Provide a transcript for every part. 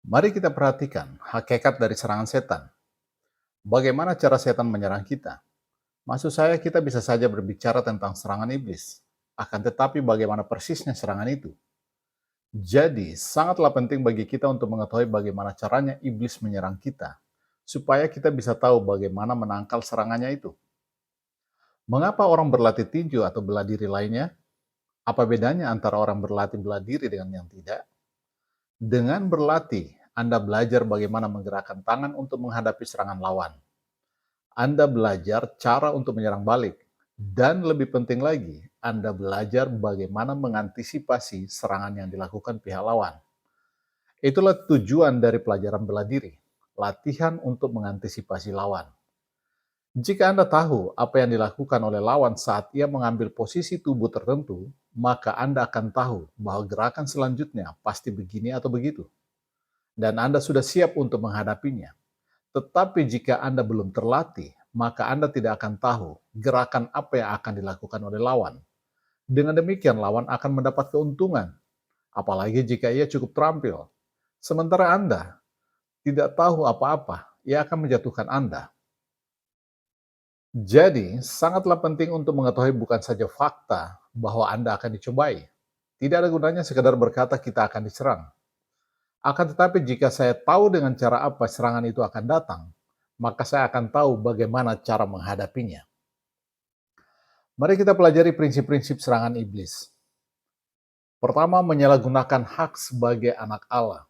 Mari kita perhatikan hakikat dari serangan setan. Bagaimana cara setan menyerang kita? Maksud saya kita bisa saja berbicara tentang serangan iblis. Akan tetapi bagaimana persisnya serangan itu? Jadi, sangatlah penting bagi kita untuk mengetahui bagaimana caranya iblis menyerang kita, supaya kita bisa tahu bagaimana menangkal serangannya itu. Mengapa orang berlatih tinju atau bela diri lainnya? Apa bedanya antara orang berlatih bela diri dengan yang tidak? Dengan berlatih, Anda belajar bagaimana menggerakkan tangan untuk menghadapi serangan lawan. Anda belajar cara untuk menyerang balik. Dan lebih penting lagi, Anda belajar bagaimana mengantisipasi serangan yang dilakukan pihak lawan. Itulah tujuan dari pelajaran bela diri, latihan untuk mengantisipasi lawan. Jika Anda tahu apa yang dilakukan oleh lawan saat ia mengambil posisi tubuh tertentu, maka Anda akan tahu bahwa gerakan selanjutnya pasti begini atau begitu. Dan Anda sudah siap untuk menghadapinya. Tetapi jika Anda belum terlatih, maka Anda tidak akan tahu gerakan apa yang akan dilakukan oleh lawan. Dengan demikian, lawan akan mendapat keuntungan, apalagi jika ia cukup terampil. Sementara Anda tidak tahu apa-apa, ia akan menjatuhkan Anda. Jadi, sangatlah penting untuk mengetahui bukan saja fakta bahwa Anda akan dicobai. Tidak ada gunanya sekadar berkata kita akan diserang. Akan tetapi jika saya tahu dengan cara apa serangan itu akan datang, maka saya akan tahu bagaimana cara menghadapinya. Mari kita pelajari prinsip-prinsip serangan iblis. Pertama, menyalahgunakan hak sebagai anak Allah.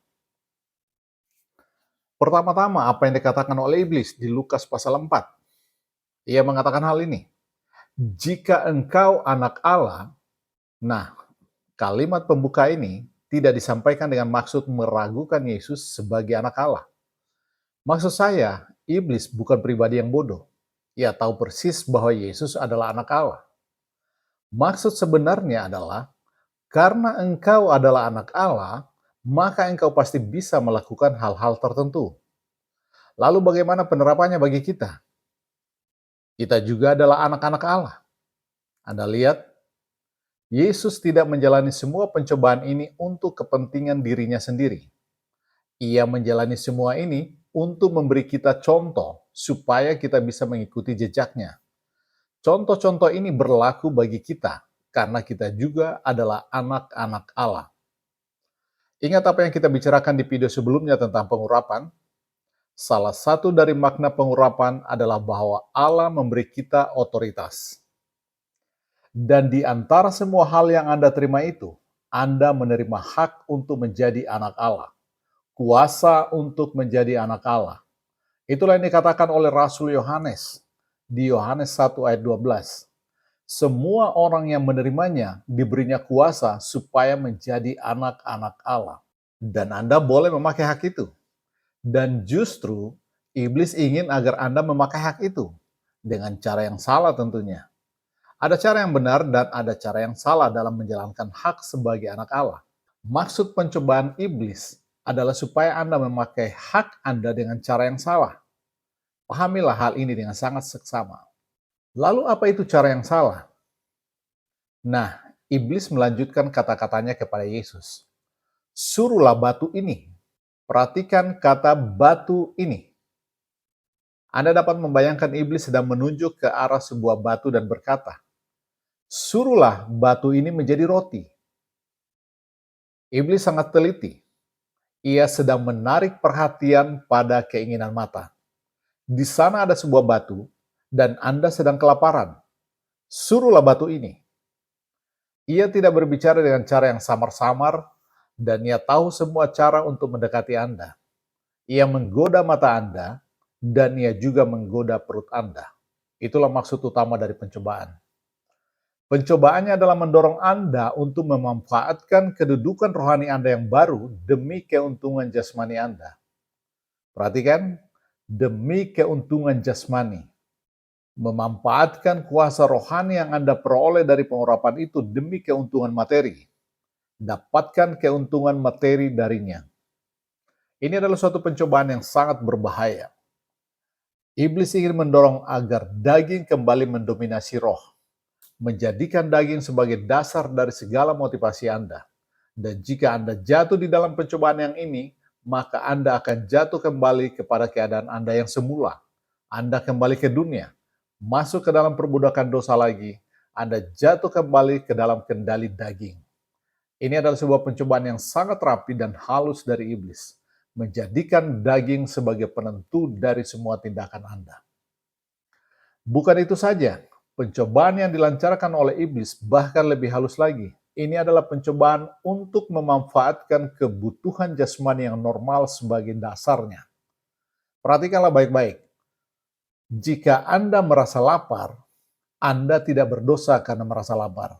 Pertama-tama, apa yang dikatakan oleh iblis di Lukas pasal 4. Ia mengatakan hal ini, jika engkau anak Allah, nah kalimat pembuka ini tidak disampaikan dengan maksud meragukan Yesus sebagai anak Allah. Maksud saya, iblis bukan pribadi yang bodoh. Ia tahu persis bahwa Yesus adalah anak Allah. Maksud sebenarnya adalah, karena engkau adalah anak Allah, maka engkau pasti bisa melakukan hal-hal tertentu. Lalu bagaimana penerapannya bagi kita? Kita juga adalah anak-anak Allah. Anda lihat, Yesus tidak menjalani semua pencobaan ini untuk kepentingan dirinya sendiri. Ia menjalani semua ini untuk memberi kita contoh supaya kita bisa mengikuti jejaknya. Contoh-contoh ini berlaku bagi kita karena kita juga adalah anak-anak Allah. Ingat apa yang kita bicarakan di video sebelumnya tentang pengurapan? Salah satu dari makna pengurapan adalah bahwa Allah memberi kita otoritas. Dan di antara semua hal yang Anda terima itu, Anda menerima hak untuk menjadi anak Allah. Kuasa untuk menjadi anak Allah. Itulah yang dikatakan oleh Rasul Yohanes di Yohanes 1 ayat 12. Semua orang yang menerimanya diberinya kuasa supaya menjadi anak-anak Allah. Dan Anda boleh memakai hak itu. Dan justru iblis ingin agar Anda memakai hak itu dengan cara yang salah tentunya. Ada cara yang benar dan ada cara yang salah dalam menjalankan hak sebagai anak Allah. Maksud pencobaan iblis adalah supaya Anda memakai hak Anda dengan cara yang salah. Pahamilah hal ini dengan sangat seksama. Lalu apa itu cara yang salah? Nah, iblis melanjutkan kata-katanya kepada Yesus. Suruhlah batu ini. Perhatikan kata batu ini. Anda dapat membayangkan iblis sedang menunjuk ke arah sebuah batu dan berkata, suruhlah batu ini menjadi roti. Iblis sangat teliti. Ia sedang menarik perhatian pada keinginan mata. Di sana ada sebuah batu, dan Anda sedang kelaparan. Suruhlah batu ini. Ia tidak berbicara dengan cara yang samar-samar, dan ia tahu semua cara untuk mendekati Anda. Ia menggoda mata Anda, dan ia juga menggoda perut Anda. Itulah maksud utama dari pencobaan. Pencobaannya adalah mendorong Anda untuk memanfaatkan kedudukan rohani Anda yang baru demi keuntungan jasmani Anda. Perhatikan, demi keuntungan jasmani. Memanfaatkan kuasa rohani yang Anda peroleh dari pengurapan itu demi keuntungan materi. Dapatkan keuntungan materi darinya. Ini adalah suatu pencobaan yang sangat berbahaya. Iblis ingin mendorong agar daging kembali mendominasi roh, menjadikan daging sebagai dasar dari segala motivasi Anda. Dan jika Anda jatuh di dalam pencobaan yang ini, maka Anda akan jatuh kembali kepada keadaan Anda yang semula. Anda kembali ke dunia, masuk ke dalam perbudakan dosa lagi, Anda jatuh kembali ke dalam kendali daging. Ini adalah sebuah pencobaan yang sangat rapi dan halus dari iblis, menjadikan daging sebagai penentu dari semua tindakan Anda. Bukan itu saja, pencobaan yang dilancarkan oleh iblis bahkan lebih halus lagi. Ini adalah pencobaan untuk memanfaatkan kebutuhan jasmani yang normal sebagai dasarnya. Perhatikanlah baik-baik. Jika Anda merasa lapar, Anda tidak berdosa karena merasa lapar.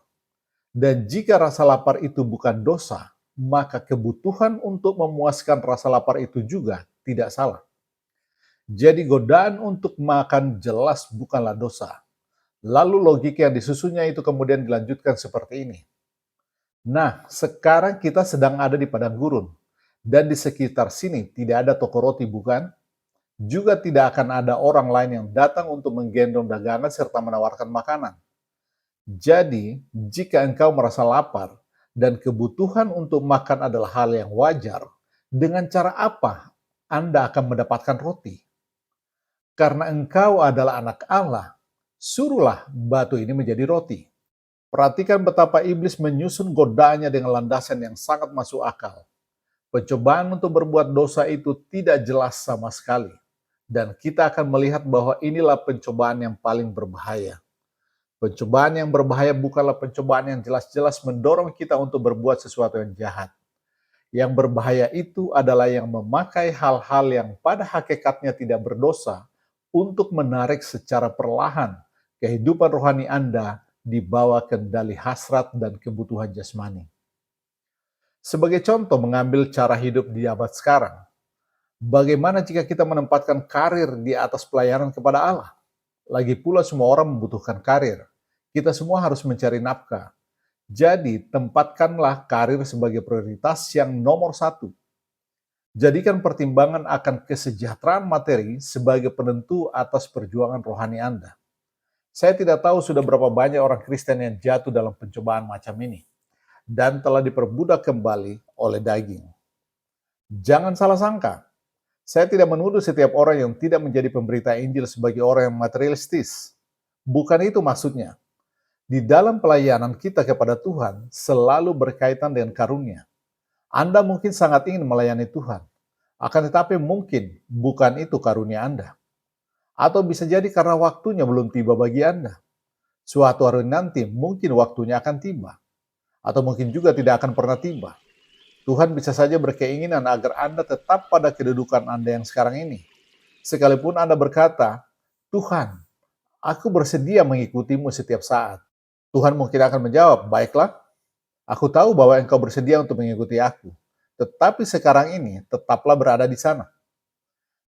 Dan jika rasa lapar itu bukan dosa, maka kebutuhan untuk memuaskan rasa lapar itu juga tidak salah. Jadi godaan untuk makan jelas bukanlah dosa. Lalu logika yang disusunnya itu kemudian dilanjutkan seperti ini. Nah, sekarang kita sedang ada di padang gurun, dan di sekitar sini tidak ada toko roti, bukan? Juga tidak akan ada orang lain yang datang untuk menggendong dagangan serta menawarkan makanan. Jadi, jika engkau merasa lapar dan kebutuhan untuk makan adalah hal yang wajar, dengan cara apa Anda akan mendapatkan roti? Karena engkau adalah anak Allah, suruhlah batu ini menjadi roti. Perhatikan betapa iblis menyusun godaannya dengan landasan yang sangat masuk akal. Pencobaan untuk berbuat dosa itu tidak jelas sama sekali. Dan kita akan melihat bahwa inilah pencobaan yang paling berbahaya. Pencobaan yang berbahaya bukanlah pencobaan yang jelas-jelas mendorong kita untuk berbuat sesuatu yang jahat. Yang berbahaya itu adalah yang memakai hal-hal yang pada hakikatnya tidak berdosa untuk menarik secara perlahan kehidupan rohani Anda di bawah kendali hasrat dan kebutuhan jasmani. Sebagai contoh mengambil cara hidup di abad sekarang, bagaimana jika kita menempatkan karir di atas pelayanan kepada Allah? Lagi pula semua orang membutuhkan karir. Kita semua harus mencari nafkah. Jadi, tempatkanlah karir sebagai prioritas yang nomor satu. Jadikan pertimbangan akan kesejahteraan materi sebagai penentu atas perjuangan rohani Anda. Saya tidak tahu sudah berapa banyak orang Kristen yang jatuh dalam pencobaan macam ini dan telah diperbudak kembali oleh daging. Jangan salah sangka, saya tidak menuduh setiap orang yang tidak menjadi pemberita Injil sebagai orang yang materialistis. Bukan itu maksudnya. Di dalam pelayanan kita kepada Tuhan selalu berkaitan dengan karunia. Anda mungkin sangat ingin melayani Tuhan, akan tetapi mungkin bukan itu karunia Anda. Atau bisa jadi karena waktunya belum tiba bagi Anda. Suatu hari nanti mungkin waktunya akan tiba. Atau mungkin juga tidak akan pernah tiba. Tuhan bisa saja berkeinginan agar Anda tetap pada kedudukan Anda yang sekarang ini. Sekalipun Anda berkata, Tuhan, aku bersedia mengikutimu setiap saat. Tuhan mungkin akan menjawab, baiklah, aku tahu bahwa engkau bersedia untuk mengikuti aku. Tetapi sekarang ini tetaplah berada di sana.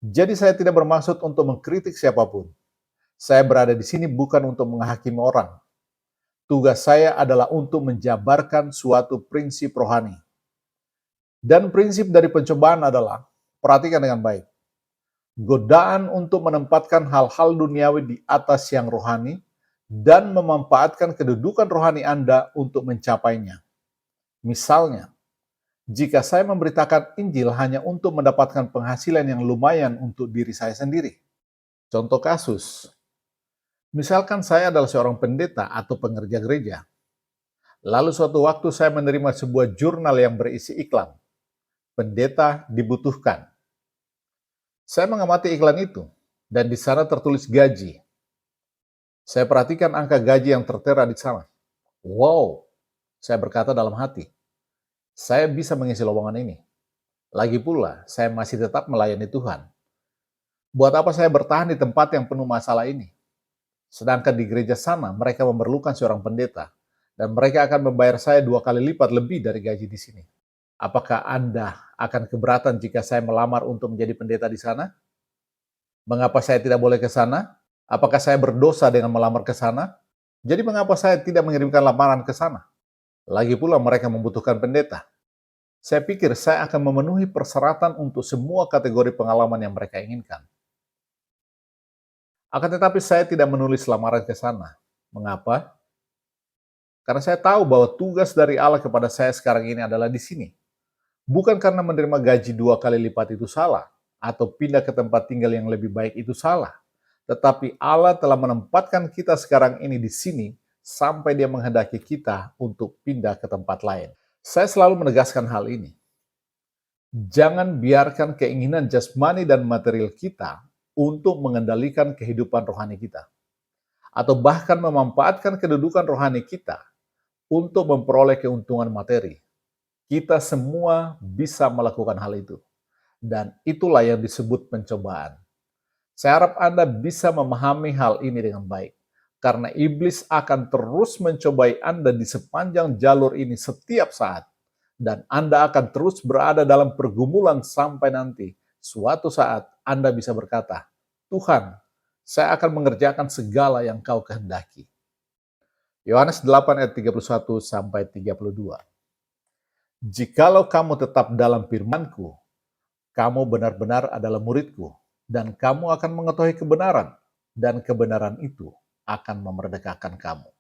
Jadi saya tidak bermaksud untuk mengkritik siapapun. Saya berada di sini bukan untuk menghakimi orang. Tugas saya adalah untuk menjabarkan suatu prinsip rohani. Dan prinsip dari pencobaan adalah, perhatikan dengan baik, godaan untuk menempatkan hal-hal duniawi di atas yang rohani dan memanfaatkan kedudukan rohani Anda untuk mencapainya. Misalnya, jika saya memberitakan Injil hanya untuk mendapatkan penghasilan yang lumayan untuk diri saya sendiri. Contoh kasus, misalkan saya adalah seorang pendeta atau pengerja gereja. Lalu suatu waktu saya menerima sebuah jurnal yang berisi iklan. Pendeta dibutuhkan. Saya mengamati iklan itu, dan di sana tertulis gaji. Saya perhatikan angka gaji yang tertera di sana. Wow, saya berkata dalam hati, saya bisa mengisi lowongan ini. Lagi pula, saya masih tetap melayani Tuhan. Buat apa saya bertahan di tempat yang penuh masalah ini? Sedangkan di gereja sana, mereka memerlukan seorang pendeta, dan mereka akan membayar saya 2 kali lipat lebih dari gaji di sini. Apakah Anda akan keberatan jika saya melamar untuk menjadi pendeta di sana? Mengapa saya tidak boleh ke sana? Apakah saya berdosa dengan melamar ke sana? Jadi mengapa saya tidak mengirimkan lamaran ke sana? Lagi pula mereka membutuhkan pendeta. Saya pikir saya akan memenuhi persyaratan untuk semua kategori pengalaman yang mereka inginkan. Akan tetapi saya tidak menulis lamaran ke sana. Mengapa? Karena saya tahu bahwa tugas dari Allah kepada saya sekarang ini adalah di sini. Bukan karena menerima gaji 2 kali lipat itu salah, atau pindah ke tempat tinggal yang lebih baik itu salah. Tetapi Allah telah menempatkan kita sekarang ini di sini sampai Dia menghendaki kita untuk pindah ke tempat lain. Saya selalu menegaskan hal ini. Jangan biarkan keinginan jasmani dan material kita untuk mengendalikan kehidupan rohani kita, atau bahkan memanfaatkan kedudukan rohani kita untuk memperoleh keuntungan materi. Kita semua bisa melakukan hal itu. Dan itulah yang disebut pencobaan. Saya harap Anda bisa memahami hal ini dengan baik. Karena iblis akan terus mencobai Anda di sepanjang jalur ini setiap saat. Dan Anda akan terus berada dalam pergumulan sampai nanti. Suatu saat Anda bisa berkata, Tuhan, saya akan mengerjakan segala yang Kau kehendaki. Yohanes 8 ayat 31 sampai 32. Jikalau kamu tetap dalam firman-Ku, kamu benar-benar adalah murid-Ku, dan kamu akan mengetahui kebenaran, dan kebenaran itu akan memerdekakan kamu.